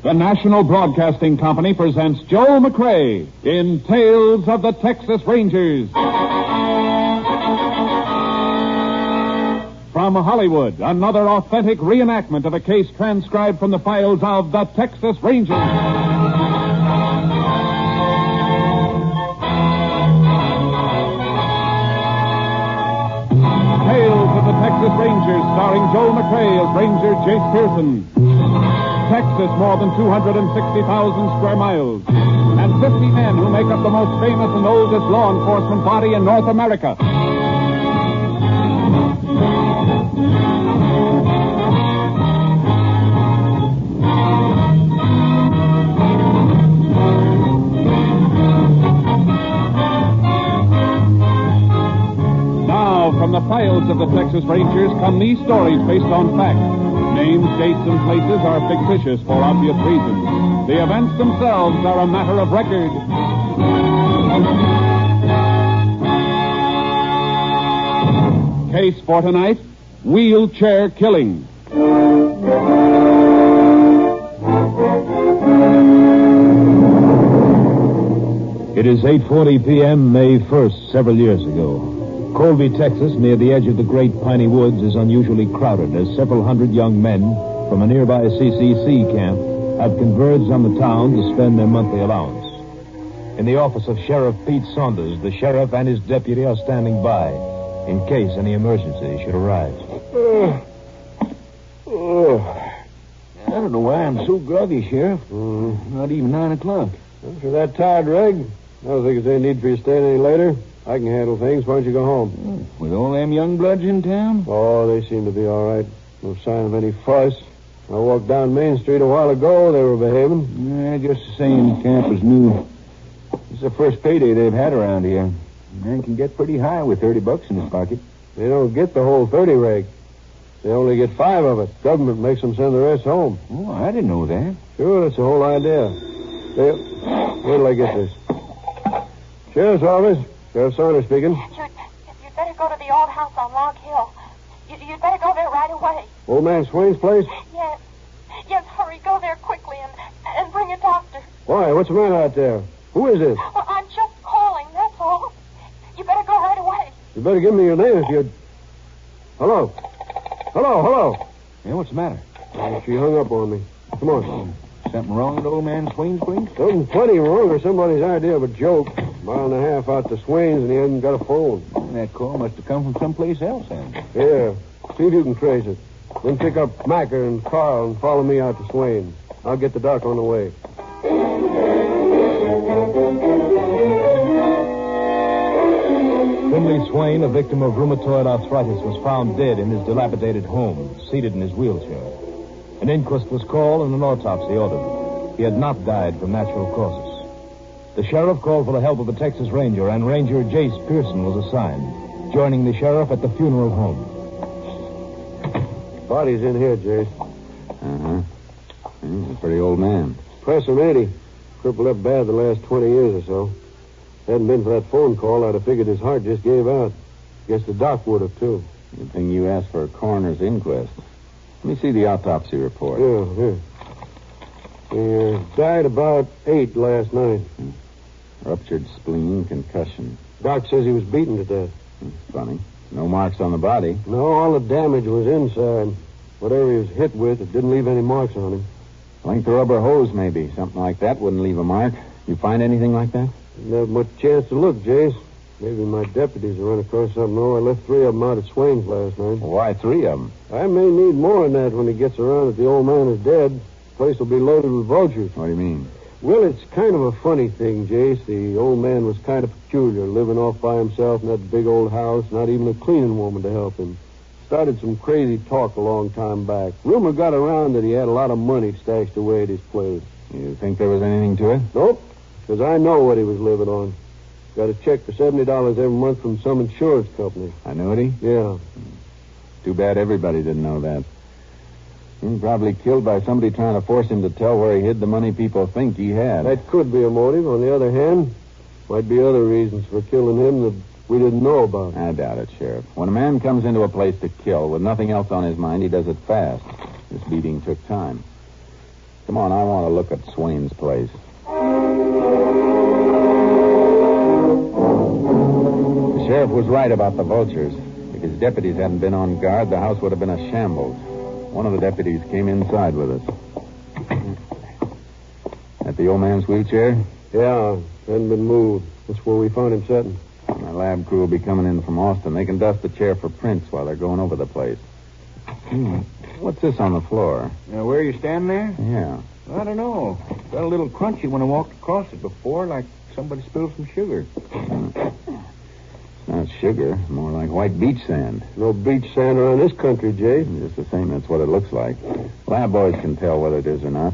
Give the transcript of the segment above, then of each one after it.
The National Broadcasting Company presents Joe McCrea in Tales of the Texas Rangers. From Hollywood, another authentic reenactment of a case transcribed from the files of the Texas Rangers. Tales of the Texas Rangers, starring Joe McCrea as Ranger Jace Pearson. Texas, more than 260,000 square miles, and 50 men who make up the most famous and oldest law enforcement body in North America. Now, from the files of the Texas Rangers come these stories based on facts. Names, dates, and places are fictitious for obvious reasons. The events themselves are a matter of record. Case for tonight, wheelchair killing. It is 8:40 p.m., May 1st, several years ago. Colby, Texas, near the edge of the great piney woods, is unusually crowded as several hundred young men from a nearby CCC camp have converged on the town to spend their monthly allowance. In the office of Sheriff Pete Saunders, the sheriff and his deputy are standing by in case any emergency should arise. I don't know why I'm so groggy, Sheriff. Not even 9 o'clock. If you're that tired, Reg, I don't think there's any need for you staying any later. I can handle things. Why don't you go home? With all them young bloods in town? Oh, they seem to be all right. No sign of any fuss. I walked down Main Street a while ago. They were behaving. Yeah, just the same. Camp was new. This is the first payday they've had around here. Man can get pretty high with $30 in his pocket. They don't get the whole 30, Reg. They only get 5 of it. Government makes them send the rest home. Oh, I didn't know that. Sure, that's the whole idea. Wait till I get this. Sheriff's office. Sheriff Saunders speaking. You'd better go to the old house on Log Hill. You'd better go there right away. Old man Swain's place? Yes. Yes, hurry. Go there quickly and bring a doctor. Why? What's the matter out there? Who is this? Well, I'm just calling, that's all. You better go right away. You better give me your name if you... Hello? Hello? Yeah, what's the matter? She hung up on me. Come on. Something wrong with old man Swain's place? Something plenty wrong or somebody's idea of a joke. A mile and a half out to Swain's and he hasn't got a phone. That call must have come from someplace else, then. Yeah. See if you can trace it. Then pick up Macker and Carl and follow me out to Swain's. I'll get the doc on the way. Finley Swain, a victim of rheumatoid arthritis, was found dead in his dilapidated home, seated in his wheelchair. An inquest was called and an autopsy ordered. He had not died from natural causes. The sheriff called for the help of a Texas Ranger, and Ranger Jace Pearson was assigned, joining the sheriff at the funeral home. Body's in here, Jace. Uh-huh. He's a pretty old man. Press him, ain't he? Crippled up bad the last 20 years or so. Hadn't been for that phone call, I'd have figured his heart just gave out. Guess the doc would have, too. Good thing you asked for a coroner's inquest. Let me see the autopsy report. Yeah, here. He died about 8 last night. Ruptured spleen, concussion. Doc says he was beaten to death. Funny. No marks on the body. No, all the damage was inside. Whatever he was hit with, it didn't leave any marks on him. Length of rubber hose, maybe. Something like that wouldn't leave a mark. You find anything like that? Didn't have much chance to look, Jace. Maybe my deputies will run across something. No, I left 3 of them out at Swain's last night. Why 3 of them? I may need more than that when he gets around that the old man is dead. The place will be loaded with vultures. What do you mean? Well, it's kind of a funny thing, Jace. The old man was kind of peculiar, living off by himself in that big old house, not even a cleaning woman to help him. Started some crazy talk a long time back. Rumor got around that he had a lot of money stashed away at his place. You think there was anything to it? Nope, because I know what he was living on. Got a check for $70 every month from some insurance company. Annuity? Yeah. Too bad everybody didn't know that. He was probably killed by somebody trying to force him to tell where he hid the money people think he had. That could be a motive. On the other hand, might be other reasons for killing him that we didn't know about. I doubt it, Sheriff. When a man comes into a place to kill with nothing else on his mind, he does it fast. This beating took time. Come on, I want to look at Swain's place. The sheriff was right about the vultures. If his deputies hadn't been on guard, the house would have been a shambles. One of the deputies came inside with us. At the old man's wheelchair? Yeah, hadn't been moved. That's where we found him sitting. My lab crew will be coming in from Austin. They can dust the chair for prints while they're going over the place. What's this on the floor? Now, where you standing there? Yeah. I don't know. Felt a little crunchy when I walked across it before, like somebody spilled some sugar. It's not sugar. More like white beach sand. No beach sand around this country, Jay. Just the same, that's what it looks like. Lab boys can tell whether it is or not.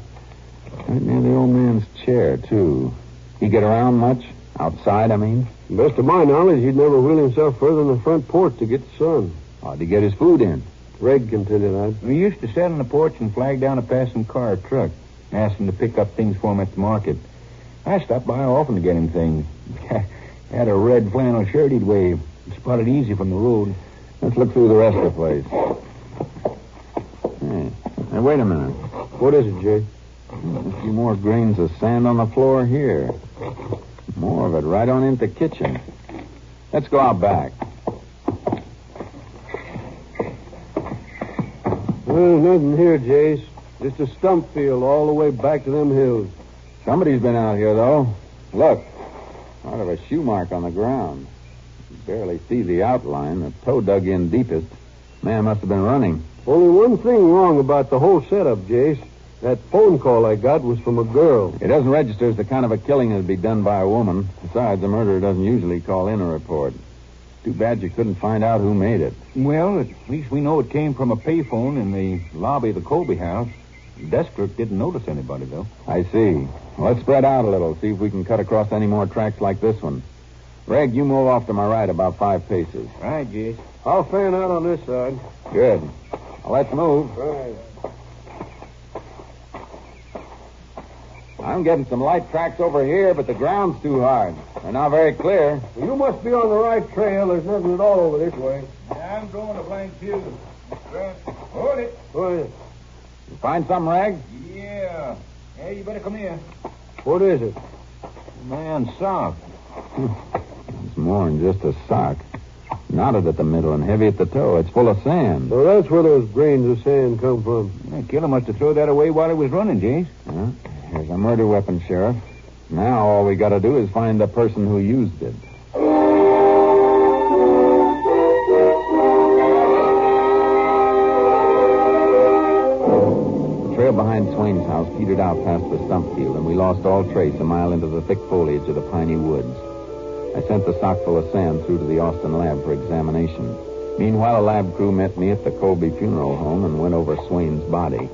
Right near the old man's chair, too. He get around much? Outside, I mean? Best of my knowledge, he'd never wheel himself further than the front porch to get the sun. How'd he get his food in? Reg can tell you that. We used to sit on the porch and flag down a passing car or truck, ask him to pick up things for him at the market. I stopped by often to get him things. Had a red flannel shirt he'd wave. Spotted easy from the road. Let's look through the rest of the place. Hey, wait a minute. What is it, Jay? A few more grains of sand on the floor here. More of it right on into the kitchen. Let's go out back. Well, nothing here, Jace. Just a stump field all the way back to them hills. Somebody's been out here, though. Look. Part of a shoe mark on the ground. You barely see the outline. The toe dug in deepest. Man must have been running. Only one thing wrong about the whole setup, Jace. That phone call I got was from a girl. It doesn't register as the kind of a killing that'd be done by a woman. Besides, a murderer doesn't usually call in a report. Too bad you couldn't find out who made it. Well, at least we know it came from a payphone in the lobby of the Colby House. The desk clerk didn't notice anybody, though. I see. Well, let's spread out a little, see if we can cut across any more tracks like this one. Reg, you move off to my right about 5 paces. Right, Jace. I'll fan out on this side. Good. Well, let's move. Right. I'm getting some light tracks over here, but the ground's too hard. They're not very clear. Well, you must be on the right trail. There's nothing at all over this way. I'm going to blank too. Hold it. What? You find something, Reg? Yeah. Hey, you better come here. What is it? Man, sock. It's more than just a sock. Knotted at the middle and heavy at the toe. It's full of sand. So that's where those grains of sand come from. The killer must have thrown that away while he was running, Jace. Huh? Here's a murder weapon, Sheriff. Now all we got to do is find the person who used it. The trail behind Swain's house petered out past the stump field, and we lost all trace a mile into the thick foliage of the piney woods. I sent the sock full of sand through to the Austin lab for examination. Meanwhile, a lab crew met me at the Colby funeral home and went over Swain's body.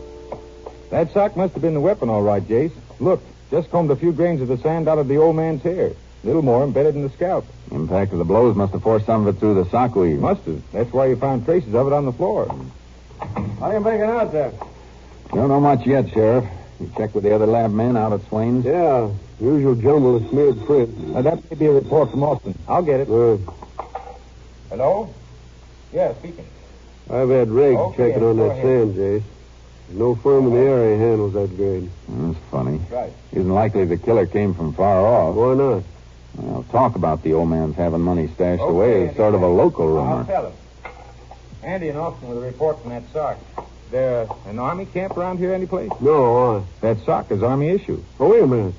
That sock must have been the weapon, all right, Jace. Look, just combed a few grains of the sand out of the old man's hair. A little more embedded in the scalp. Impact of the blows must have forced some of it through the sock weave. Must have. That's why you found traces of it on the floor. How you making out there? Don't know much yet, Sheriff. You checked with the other lab men out at Swain's? Yeah, usual jumble of smeared print. That may be a report from Austin. I'll get it. Hello? Yeah, speaking. I've had Reg Okay, checking on go that ahead. sand, Jace. No firm in the area handles that grade. That's funny. Right. Isn't likely the killer came from far off. Why not? Well, talk about the old man's having money stashed away is sort of a local I'll rumor. tell him. Andy in Austin with a report from that sock. There an army camp around here anyplace? No, why? That sock is army issue. Oh, wait a minute.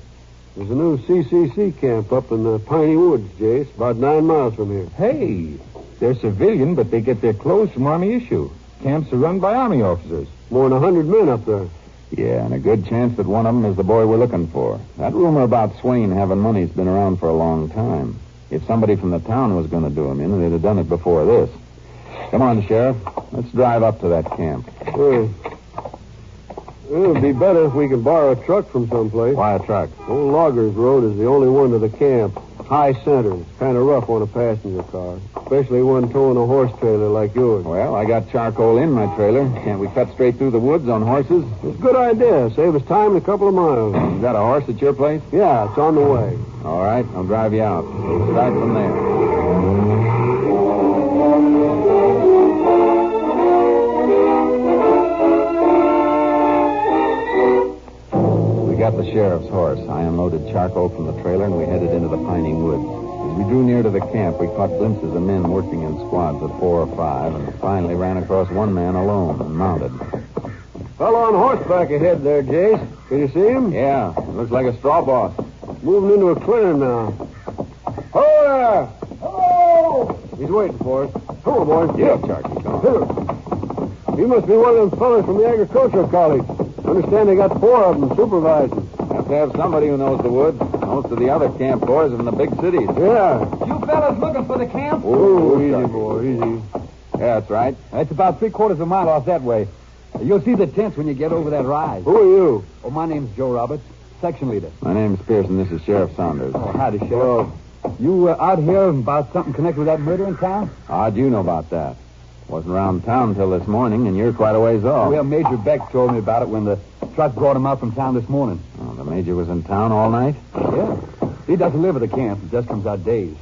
There's a new CCC camp up in the Piney Woods, Jace, about 9 miles from here. Hey, they're civilian, but they get their clothes from army issue. Camps are run by army officers. More than 100 men up there. Yeah, and a good chance that one of them is the boy we're looking for. That rumor about Swain having money's been around for a long time. If somebody from the town was going to do him in, they'd have done it before this. Come on, Sheriff. Let's drive up to that camp. It would be better if we could borrow a truck from someplace. Why a truck? Old Loggers Road is the only one to the camp. High center. It's kind of rough on a passenger car, especially one towing a horse trailer like yours. Well, I got charcoal in my trailer. Can't we cut straight through the woods on horses? It's a good idea. Save us time in a couple of miles. You got a horse at your place? Yeah, it's on the way. All right, I'll drive you out. We'll start from there. got the sheriff's horse. I unloaded charcoal from the trailer, and we headed into the piney woods. As we drew near to the camp, we caught glimpses of men working in squads of 4 or 5, and finally ran across one man alone and mounted. Fellow on horseback ahead there, Jace. Can you see him? Yeah, looks like a straw boss. Moving into a clearing now. Hello there! Hello! He's waiting for us. Hello, boys. Yeah, Charlie, come on. He must be one of them fellas from the agricultural college. Understand they got 4 of them supervising. Have to have somebody who knows the woods. Most of the other camp boys are from the big cities. Yeah. You fellas looking for the camp? Oh, easy, boy, easy. Yeah, that's right. It's about 3/4 of a mile off that way. You'll see the tents when you get over that rise. Who are you? Oh, my name's Joe Roberts, section leader. My name's Pearson. This is Sheriff Saunders. Oh, howdy, Sheriff. You out here about something connected with that murder in town? How'd you know about that? Wasn't around town till this morning, and you're quite a ways off. Well, Major Beck told me about it when the truck brought him out from town this morning. Oh, the major was in town all night? Yeah. He doesn't live at the camp. He just comes out days.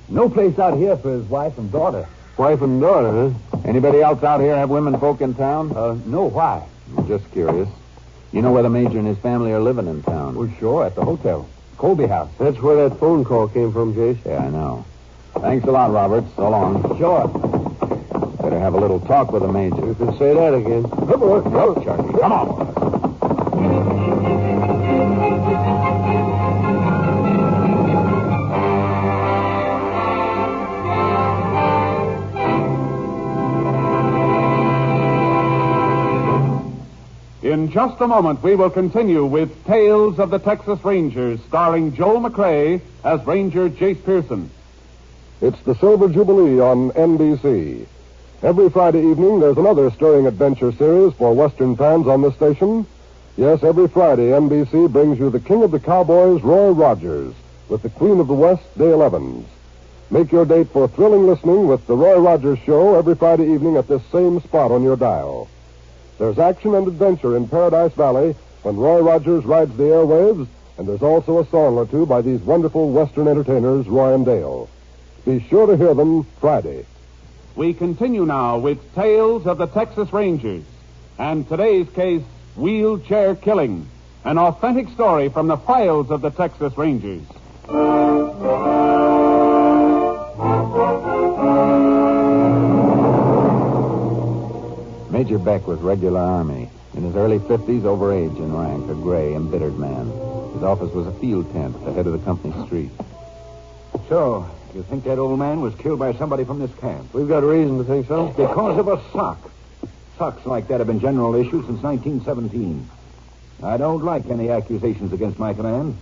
No place out here for his wife and daughter. Wife and daughter, huh? Anybody else out here have women folk in town? No, why? I'm just curious. You know where the major and his family are living in town? Well, sure, at the hotel. Colby House. That's where that phone call came from, Jace. Yeah, I know. Thanks a lot, Robert. So long. Sure. Better have a little talk with the major. You can say that again. Come on. Go, Charlie. Come on. In just a moment, we will continue with Tales of the Texas Rangers, starring Joel McCrea as Ranger Jace Pearson. It's the Silver Jubilee on NBC. Every Friday evening, there's another stirring adventure series for Western fans on this station. Yes, every Friday, NBC brings you the King of the Cowboys, Roy Rogers, with the Queen of the West, Dale Evans. Make your date for thrilling listening with the Roy Rogers Show every Friday evening at this same spot on your dial. There's action and adventure in Paradise Valley when Roy Rogers rides the airwaves, and there's also a song or two by these wonderful Western entertainers, Roy and Dale. Be sure to hear them Friday. We continue now with Tales of the Texas Rangers, and today's case, Wheelchair Killing, an authentic story from the files of the Texas Rangers. Major Beck was regular Army. In his early 50s, over age in rank, a gray, embittered man. His office was a field tent at the head of the company street. So, you think that old man was killed by somebody from this camp? We've got reason to think so. Because of a sock. Socks like that have been general issue since 1917. I don't like any accusations against my command,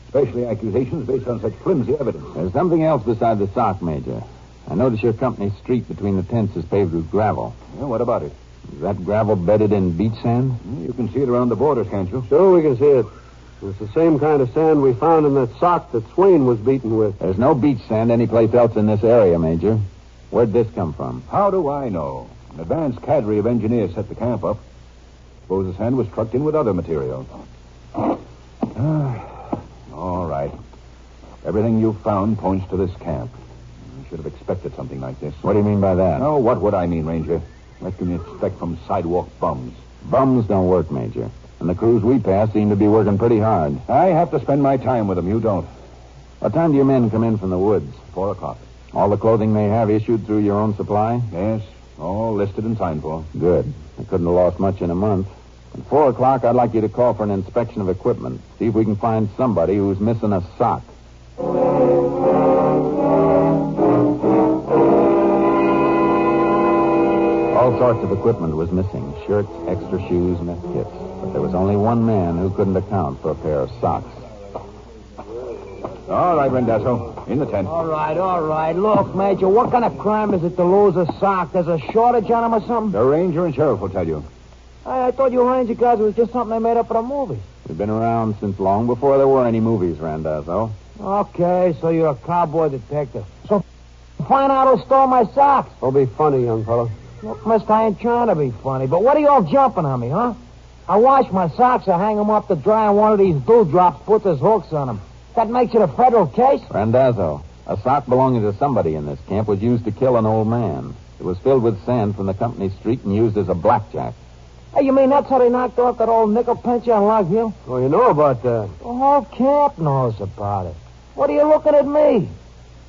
especially accusations based on such flimsy evidence. There's something else besides the sock, Major. I notice your company street between the tents is paved with gravel. Well, what about it? Is that gravel bedded in beach sand? You can see it around the borders, can't you? Sure, we can see it. It's the same kind of sand we found in that sock that Swain was beaten with. There's no beach sand anyplace else in this area, Major. Where'd this come from? How do I know? An advanced cadre of engineers set the camp up. Suppose the sand was trucked in with other material. All right. Everything you found points to this camp. I should have expected something like this. What do you mean by that? Oh, what would I mean, Ranger? What can you expect from sidewalk bums? Bums don't work, Major. And the crews we pass seem to be working pretty hard. I have to spend my time with them. You don't. What time do your men come in from the woods? 4 o'clock. All the clothing they have issued through your own supply? Yes, all listed and signed for. Good. I couldn't have lost much in a month. At 4 o'clock, I'd like you to call for an inspection of equipment. See if we can find somebody who's missing a sock. All sorts of equipment was missing. Shirts, extra shoes, mess kits. But there was only one man who couldn't account for a pair of socks. All right, Randazzo. In the tent. All right. Look, Major, what kind of crime is it to lose a sock? There's a shortage on them or something? The ranger and sheriff will tell you. I thought you Ranger guys was just something they made up for the movies. We've been around since long before there were any movies, Randazzo. Okay, so you're a cowboy detective. So find out who stole my socks. Don't be funny, young fellow. Look, mister, I ain't trying to be funny, but what are you all jumping on me, huh? I wash my socks, I hang them up to dry, and one of these dewdrops puts his hooks on them. That makes it a federal case? Randazzo, a sock belonging to somebody in this camp was used to kill an old man. It was filled with sand from the company street and used as a blackjack. Hey, you mean that's how they knocked off that old nickel pincher on Log Hill? Oh, you know about that. The whole camp knows about it. What are you looking at me?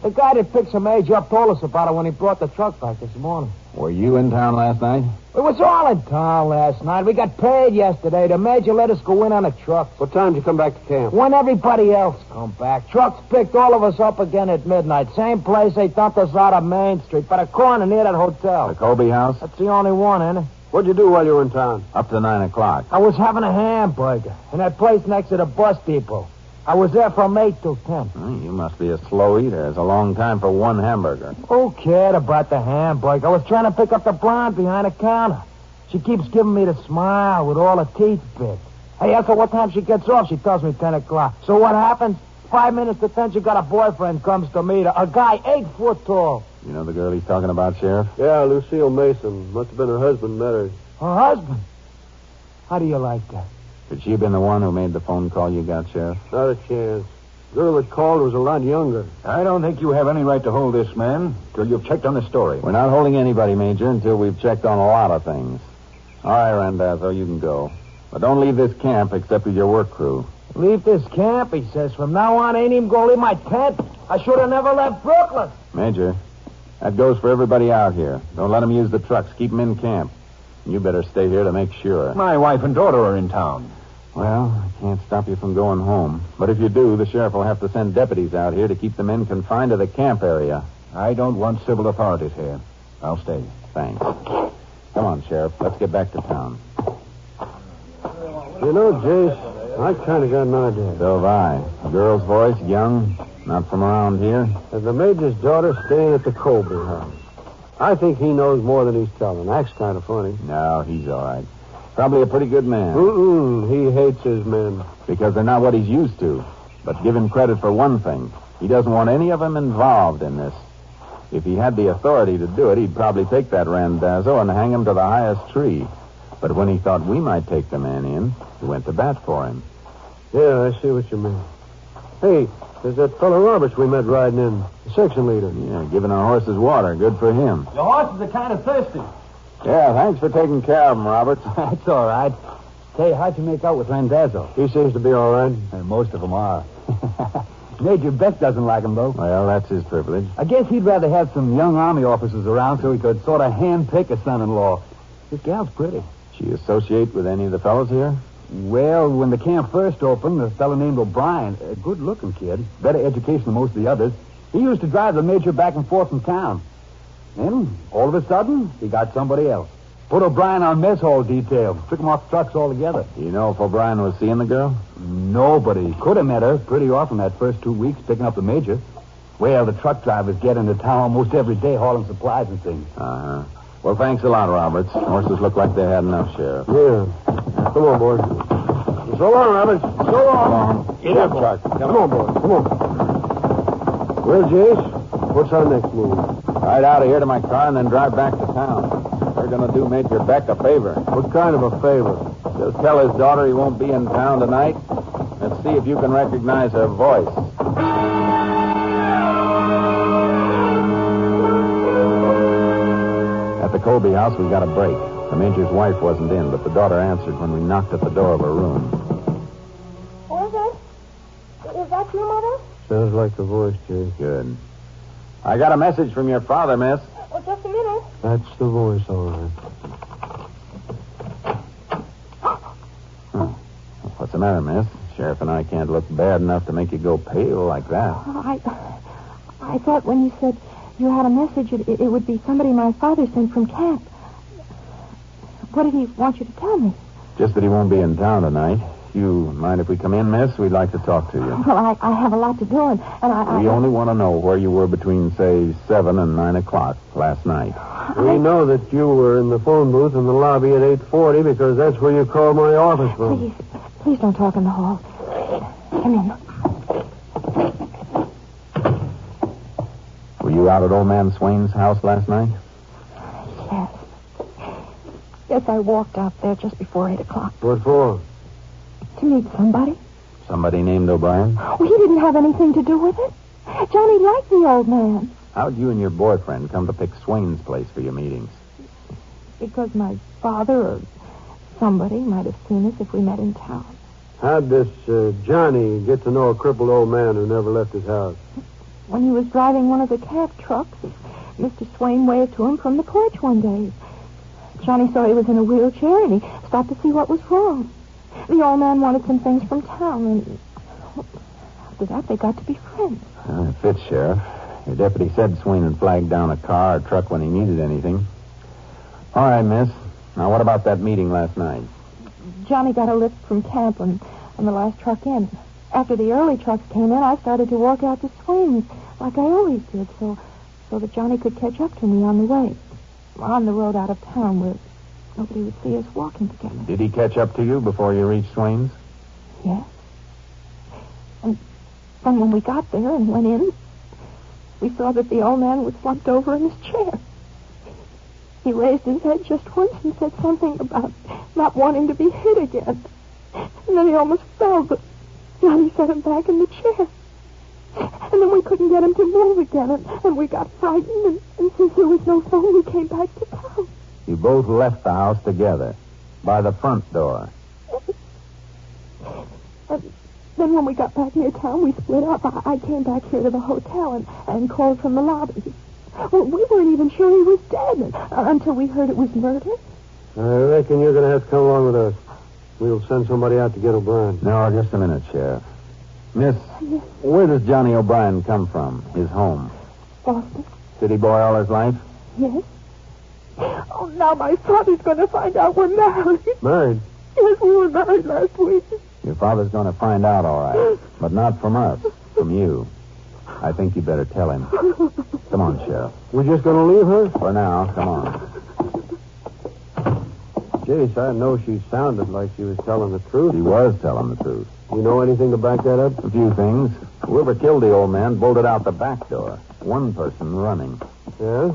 The guy that picked some age up told us about it when he brought the truck back this morning. Were you in town last night? We was all in town last night. We got paid yesterday. The major let us go in on a truck. What time did you come back to camp? When everybody else come back. Trucks picked all of us up again at midnight. Same place they dumped us out of Main Street, by the corner near that hotel. The Colby House? That's the only one, ain't it? What'd you do while you were in town? Up to 9 o'clock. I was having a hamburger in that place next to the bus depot. I was there from 8 till 10. You must be a slow eater. It's a long time for one hamburger. Who cared about the hamburger? I was trying to pick up the blonde behind the counter. She keeps giving me the smile with all her teeth bit. I ask her what time she gets off. She tells me 10 o'clock. So what happens? 5 minutes to 10, she got a boyfriend comes to meet her. A guy 8 foot tall. You know the girl he's talking about, Sheriff? Yeah, Lucille Mason. Must have been her husband met her. Her husband? How do you like that? Could she have been the one who made the phone call you got, Sheriff? Not a chance. The girl that called was a lot younger. I don't think you have any right to hold this man till you've checked on the story. We're not holding anybody, Major, until we've checked on a lot of things. All right, Randazzo, you can go. But don't leave this camp except with your work crew. Leave this camp, he says. From now on, I ain't even gonna leave my tent. I should have never left Brooklyn. Major, that goes for everybody out here. Don't let them use the trucks. Keep them in camp. You better stay here to make sure. My wife and daughter are in town. Well, I can't stop you from going home. But if you do, the sheriff will have to send deputies out here to keep the men confined to the camp area. I don't want civil authorities here. I'll stay. Thanks. Come on, Sheriff. Let's get back to town. You know, Jace, I kind of got an idea. So have I. A girl's voice, young, not from around here. And the major's daughter staying at the Colby House. I think he knows more than he's telling. Acts kind of funny. No, he's all right. Probably a pretty good man. He hates his men. Because they're not what he's used to. But give him credit for one thing. He doesn't want any of them involved in this. If he had the authority to do it, he'd probably take that Randazzo and hang him to the highest tree. But when he thought we might take the man in, he went to bat for him. Yeah, I see what you mean. Hey, there's that fellow Roberts we met riding in, the section leader. Yeah, giving our horses water. Good for him. Your horses are kind of thirsty. Yeah, thanks for taking care of him, Roberts. That's all right. Say, how'd you make out with Randazzo? He seems to be all right. And most of them are. Major Beck doesn't like him, though. Well, that's his privilege. I guess he'd rather have some young Army officers around so he could sort of hand-pick a son-in-law. This gal's pretty. She associate with any of the fellows here? Well, when the camp first opened, a fellow named O'Brien, a good-looking kid, better education than most of the others, he used to drive the major back and forth from town. Then, all of a sudden, he got somebody else. Put O'Brien on mess hall detail. Took him off the trucks altogether. You know if O'Brien was seeing the girl? Nobody. Could have met her pretty often that first 2 weeks picking up the major. Well, the truck drivers get into town almost every day hauling supplies and things. Uh-huh. Well, thanks a lot, Roberts. Horses look like they had enough, Sheriff. Yeah. Come on, boys. So long, Roberts. So long. Get up, Chuck. Come on, boys. Come on. Well, Jace, what's our next move? Ride out of here to my car and then drive back to town. We're going to do Major Beck a favor. What kind of a favor? Just tell his daughter he won't be in town tonight. Let's see if you can recognize her voice. At the Colby House, we got a break. The Major's wife wasn't in, but the daughter answered when we knocked at the door of her room. Who is it? Is that you, Mother? Sounds like the voice, Jay. Good. I got a message from your father, miss. Well, just a minute. That's the voice, all right. What's the matter, miss? Sheriff and I can't look bad enough to make you go pale like that. Oh, I thought when you said you had a message, it would be somebody my father sent from camp. What did he want you to tell me? Just that he won't be in town tonight. You mind if we come in, miss? We'd like to talk to you. Well, I have a lot to do, and We only want to know where you were between, say, 7 and 9 o'clock last night. We know that you were in the phone booth in the lobby at 8:40 because that's where you called my office from. Please don't talk in the hall. Come in. Were you out at old man Swain's house last night? Yes. Yes, I walked out there just before 8 o'clock. What for? To meet somebody. Somebody named O'Brien? Well, he didn't have anything to do with it. Johnny liked the old man. How'd you and your boyfriend come to pick Swain's place for your meetings? Because my father or Somebody might have seen us if we met in town. How'd this Johnny get to know a crippled old man who never left his house? When he was driving one of the cab trucks, Mr. Swain waved to him from the porch one day. Johnny saw he was in a wheelchair, and he stopped to see what was wrong. The old man wanted some things from town, and after that, they got to be friends. It fits, Sheriff. Your deputy said Swain had flagged down a car or truck when he needed anything. All right, miss. Now, what about that meeting last night? Johnny got a lift from camp on the last truck in. After the early trucks came in, I started to walk out to Swain's like I always did, so that Johnny could catch up to me on the way. On the road out of town where nobody would see us walking together. Did he catch up to you before you reached Swain's? Yes. And then when we got there and went in, we saw that the old man was slumped over in his chair. He raised his head just once and said something about not wanting to be hit again. And then he almost fell, but Johnny set him back in the chair. And then we couldn't get him to move again, and we got frightened, and since there was no phone, we came back to town. You both left the house together, by the front door. And then when we got back near town, we split up. I came back here to the hotel and called from the lobby. Well, we weren't even sure he was dead until we heard it was murder. I reckon you're going to have to come along with us. We'll send somebody out to get O'Brien. No, just a minute, Sheriff. Miss, where does Johnny O'Brien come from? His home? Boston. City boy all his life? Yes. Oh, now my father's going to find out we're married. Married? Yes, we were married last week. Your father's going to find out, all right. But not from us. From you. I think you better tell him. Come on, Sheriff. We're just going to leave her? For now, come on. Jace, I know she sounded like she was telling the truth. She was telling the truth. You know anything to back that up? A few things. Whoever killed the old man bolted out the back door. One person running. Yeah?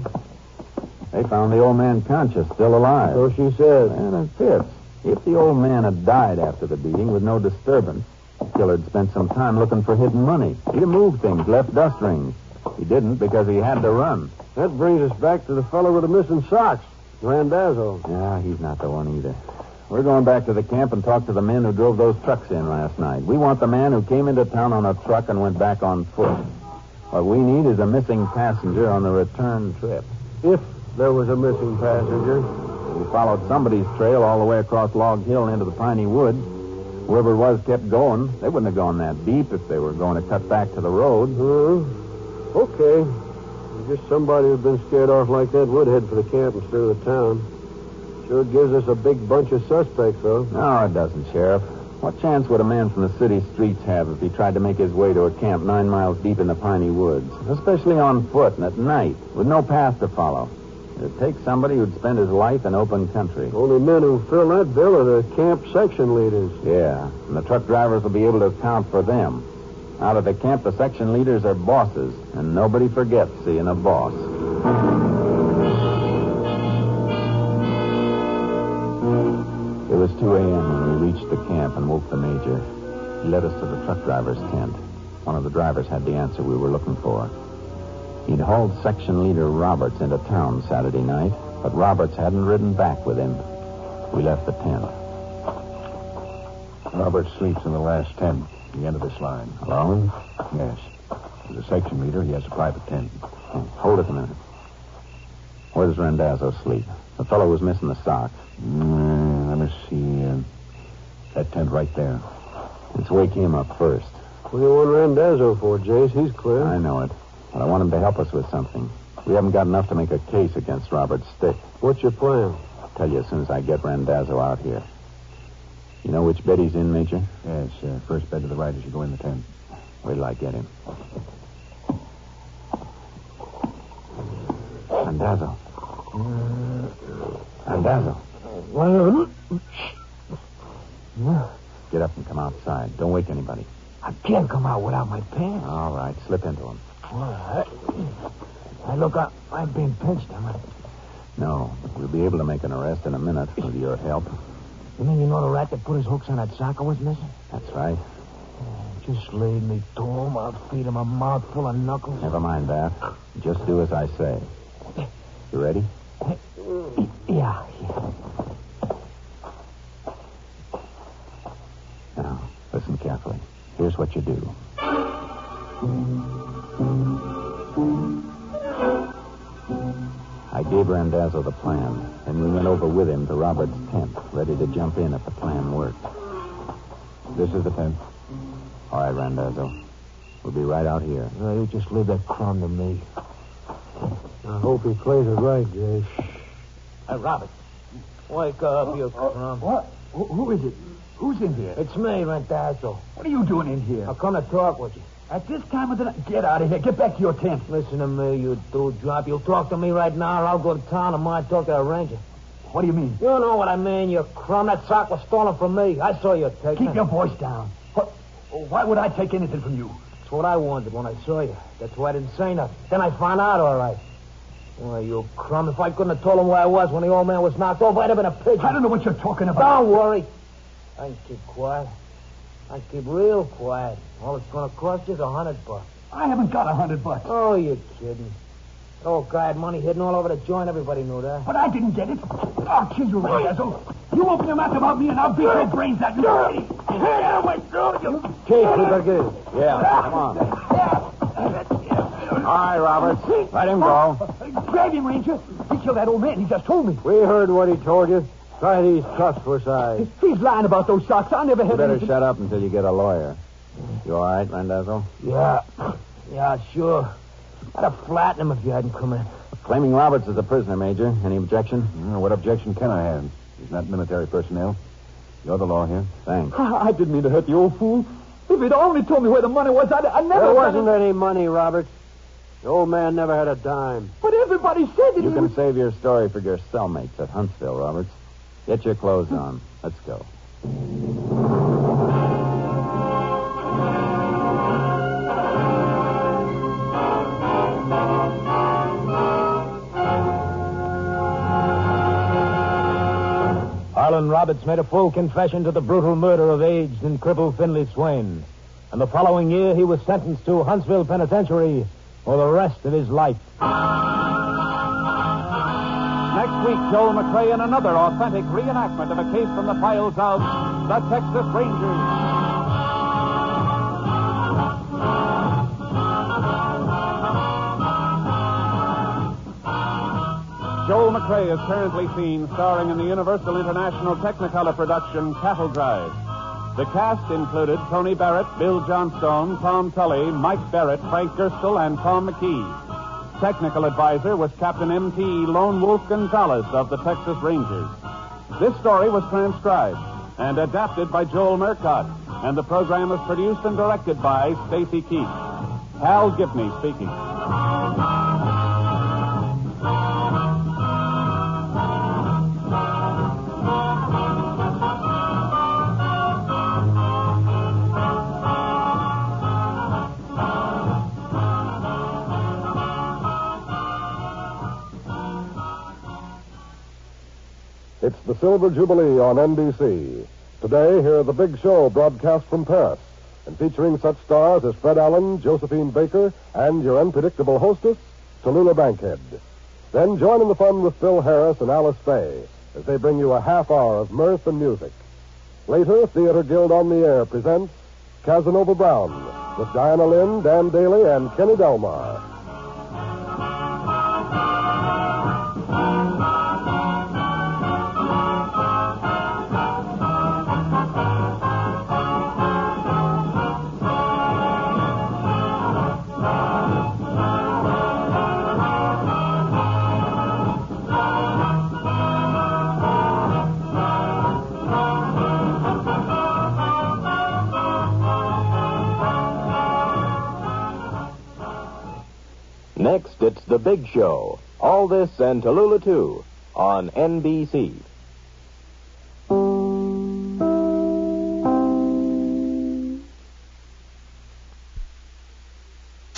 They found the old man conscious, still alive. So she said. And it fits. If the old man had died after the beating with no disturbance, the killer had spent some time looking for hidden money. He'd have moved things, left dust rings. He didn't because he had to run. That brings us back to the fellow with the missing socks, Randazzo. Yeah, he's not the one either. We're going back to the camp and talk to the men who drove those trucks in last night. We want the man who came into town on a truck and went back on foot. What we need is a missing passenger on the return trip. If there was a missing passenger. We followed somebody's trail all the way across Log Hill into the piney woods. Whoever it was kept going. They wouldn't have gone that deep if they were going to cut back to the road. Okay. I guess somebody who'd been scared off like that would head for the camp instead of the town. Sure gives us a big bunch of suspects, though. No, it doesn't, Sheriff. What chance would a man from the city streets have if he tried to make his way to a camp 9 miles deep in the piney woods? Especially on foot and at night, with no path to follow. It takes somebody who'd spend his life in open country. Only men who fill that bill are the camp section leaders. Yeah, and the truck drivers will be able to account for them. Out at the camp, the section leaders are bosses, and nobody forgets seeing a boss. It was 2 a.m. when we reached the camp and woke the major. He led us to the truck driver's tent. One of the drivers had the answer we were looking for. He'd hauled section leader Roberts into town Saturday night, but Roberts hadn't ridden back with him. We left the tent. Roberts sleeps in the last tent, the end of this line. Alone? Yes. As a section leader, he has a private tent. Oh, hold it a minute. Where does Randazzo sleep? The fellow was missing the socks. Let me see. That tent right there. Let's wake him up first. What do you want Randazzo for, Jace? He's clear. I know it. But I want him to help us with something. We haven't got enough to make a case against Robert's stick. What's your plan? I'll tell you as soon as I get Randazzo out here. You know which bed he's in, Major? Yes, first bed to the right as you go in the tent. Wait till I get him. Randazzo. Randazzo. Get up and come outside. Don't wake anybody. I can't come out without my pants. All right, slip into them. Hey, look, I'm being pinched, am I? No, we'll be able to make an arrest in a minute with your help. You mean you know the rat that put his hooks on that sock I was missing? That's right. Just laid me to him. I'll feed him a mouthful of knuckles. Never mind that. Just do as I say. You ready? Yeah. carefully. Here's what you do. I gave Randazzo the plan, and we went over with him to Robert's tent, ready to jump in if the plan worked. This is the tent. All right, Randazzo. We'll be right out here. No, you just leave that crumb to me. I hope he plays it right, Jace. Hey, Robert. Wake up, you crumb. What? Who is it? Who's in here? It's me, Rentazzo. What are you doing in here? I'll come to talk with you. At this time of the night? Get out of here. Get back to your tent. Listen to me, you dewdrop. You'll talk to me right now, or I'll go to town and talk to the ranger. What do you mean? You know what I mean, you crumb. That sock was stolen from me. I saw you take it. Keep your voice down. Why would I take anything from you? That's what I wanted when I saw you. That's why I didn't say nothing. Then I found out all right. Well, you crumb. If I couldn't have told him where I was when the old man was knocked off, I'd have been a pigeon. I don't know what you're talking about. Don't worry. I can keep quiet. I can keep real quiet. All it's going to cost you is $100. I haven't got $100. Oh, you're kidding. That old guy had money hidden all over the joint. Everybody knew that. But I didn't get it. I'll kill you, Randazzo. You open your mouth about me and I'll beat your brains out. Get away, you. Chief, we better. Yeah, come on. All right, Robert. Let him go. Grab him, Ranger. He killed that old man. He just told me. We heard what he told you. Try these cuffs for size. He's lying about those socks. I never had You better anything. shut up until you get a lawyer. You all right, Randazzo? Yeah, sure. I'd have flattened him if you hadn't come in. Claiming Roberts as a prisoner, Major. Any objection? What objection can I have? He's not military personnel. You're the law here. Thanks. I didn't mean to hurt the old fool. If he'd only told me where the money was, I never... There wasn't any money, Robert. The old man never had a dime. But everybody said that You he can was... save your story for your cellmates at Huntsville, Roberts. Get your clothes on. Let's go. Harlan Roberts made a full confession to the brutal murder of aged and crippled Finley Swain. And the following year, he was sentenced to Huntsville Penitentiary for the rest of his life. Next week, Joel McCrea in another authentic reenactment of a case from the files of the Texas Rangers. Joel McCrea is currently seen starring in the Universal International Technicolor production Cattle Drive. The cast included Tony Barrett, Bill Johnstone, Tom Tully, Mike Barrett, Frank Gerstle, and Tom McKee. Technical advisor was Captain M.T. Lone Wolf Gonzalez of the Texas Rangers. This story was transcribed and adapted by Joel Murcott, and the program was produced and directed by Stacy Keith. Hal Gibney speaking. It's the Silver Jubilee on NBC. Today, hear The Big Show broadcast from Paris, and featuring such stars as Fred Allen, Josephine Baker, and your unpredictable hostess, Tallulah Bankhead. Then join in the fun with Phil Harris and Alice Faye as they bring you a half hour of mirth and music. Later, Theater Guild on the Air presents Casanova Brown with Diana Lynn, Dan Daly, and Kenny Delmar. Next, it's The Big Show. All this and Tallulah, too, on NBC.